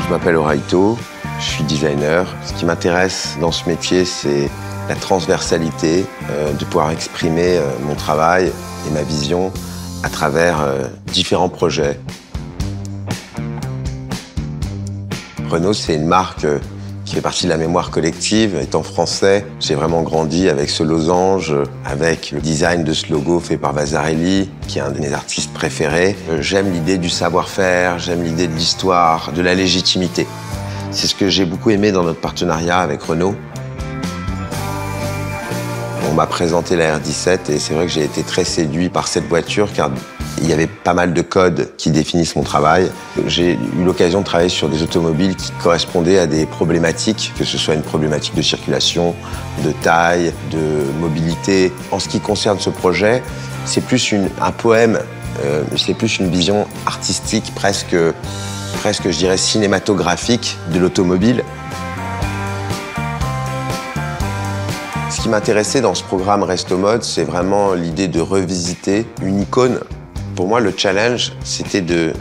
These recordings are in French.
Je m'appelle Oraito, je suis designer. Ce qui m'intéresse dans ce métier, c'est la transversalité, de pouvoir exprimer mon travail et ma vision à travers différents projets. Renault, c'est une marque qui fait partie de la mémoire collective. Étant français, j'ai vraiment grandi avec ce losange, avec le design de ce logo fait par Vasarely, qui est un de mes artistes préférés. J'aime l'idée du savoir-faire, j'aime l'idée de l'histoire, de la légitimité. C'est ce que j'ai beaucoup aimé dans notre partenariat avec Renault. On m'a présenté la R17 et c'est vrai que j'ai été très séduit par cette voiture car il y avait pas mal de codes qui définissent mon travail. J'ai eu l'occasion de travailler sur des automobiles qui correspondaient à des problématiques, que ce soit une problématique de circulation, de taille, de mobilité. En ce qui concerne ce projet, c'est plus un poème, c'est plus une vision artistique, presque je dirais cinématographique de l'automobile. Ce qui m'intéressait dans ce programme Resto Mode, c'est vraiment l'idée de revisiter une icône. Pour moi, le challenge, c'était de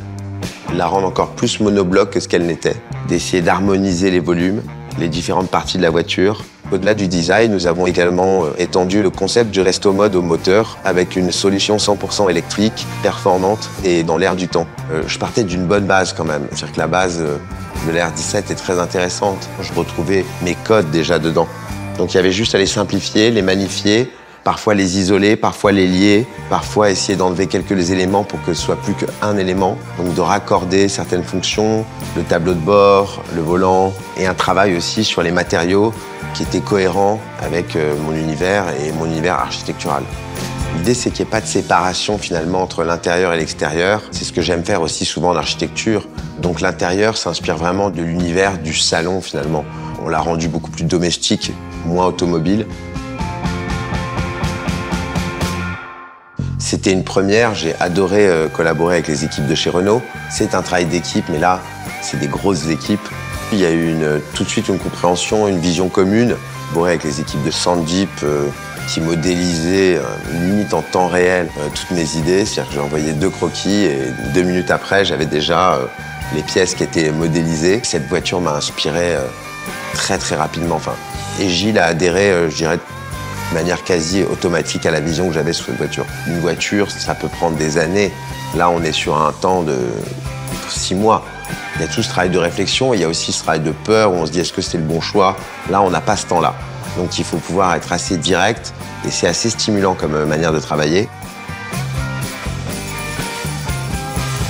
la rendre encore plus monobloc que ce qu'elle n'était, d'essayer d'harmoniser les volumes, les différentes parties de la voiture. Au-delà du design, nous avons également étendu le concept du Resto Mode au moteur avec une solution 100% électrique, performante et dans l'air du temps. Je partais d'une bonne base quand même, c'est-à-dire que la base de la R17 est très intéressante. Je retrouvais mes codes déjà dedans. Donc il y avait juste à les simplifier, les magnifier, parfois les isoler, parfois les lier, parfois essayer d'enlever quelques éléments pour que ce soit plus qu'un élément. Donc de raccorder certaines fonctions, le tableau de bord, le volant, et un travail aussi sur les matériaux qui était cohérent avec mon univers et mon univers architectural. L'idée, c'est qu'il n'y ait pas de séparation finalement entre l'intérieur et l'extérieur. C'est ce que j'aime faire aussi souvent en architecture. Donc l'intérieur s'inspire vraiment de l'univers du salon finalement. On l'a rendu beaucoup plus domestique, moins automobile. C'était une première, j'ai adoré collaborer avec les équipes de chez Renault. C'est un travail d'équipe, mais là, c'est des grosses équipes. Il y a eu tout de suite une compréhension, une vision commune. Collaborer avec les équipes de Sandip qui modélisaient limite en temps réel toutes mes idées. C'est-à-dire que j'ai envoyé 2 croquis et 2 minutes après, j'avais déjà les pièces qui étaient modélisées. Cette voiture m'a inspiré très très rapidement. Et Gilles a adhéré, je dirais, de manière quasi automatique à la vision que j'avais sur cette voiture. Une voiture, ça peut prendre des années. Là, on est sur un temps de 6 mois. Il y a tout ce travail de réflexion et il y a aussi ce travail de peur où on se dit est-ce que c'est le bon choix? Là, on n'a pas ce temps-là. Donc, il faut pouvoir être assez direct et c'est assez stimulant comme manière de travailler.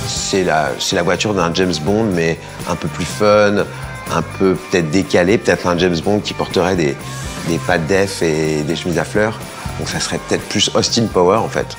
C'est la voiture d'un James Bond, mais un peu plus fun, un peu peut-être décalé, peut-être un James Bond qui porterait des pattes d'F et des chemises à fleurs. Donc ça serait peut-être plus Austin Power en fait.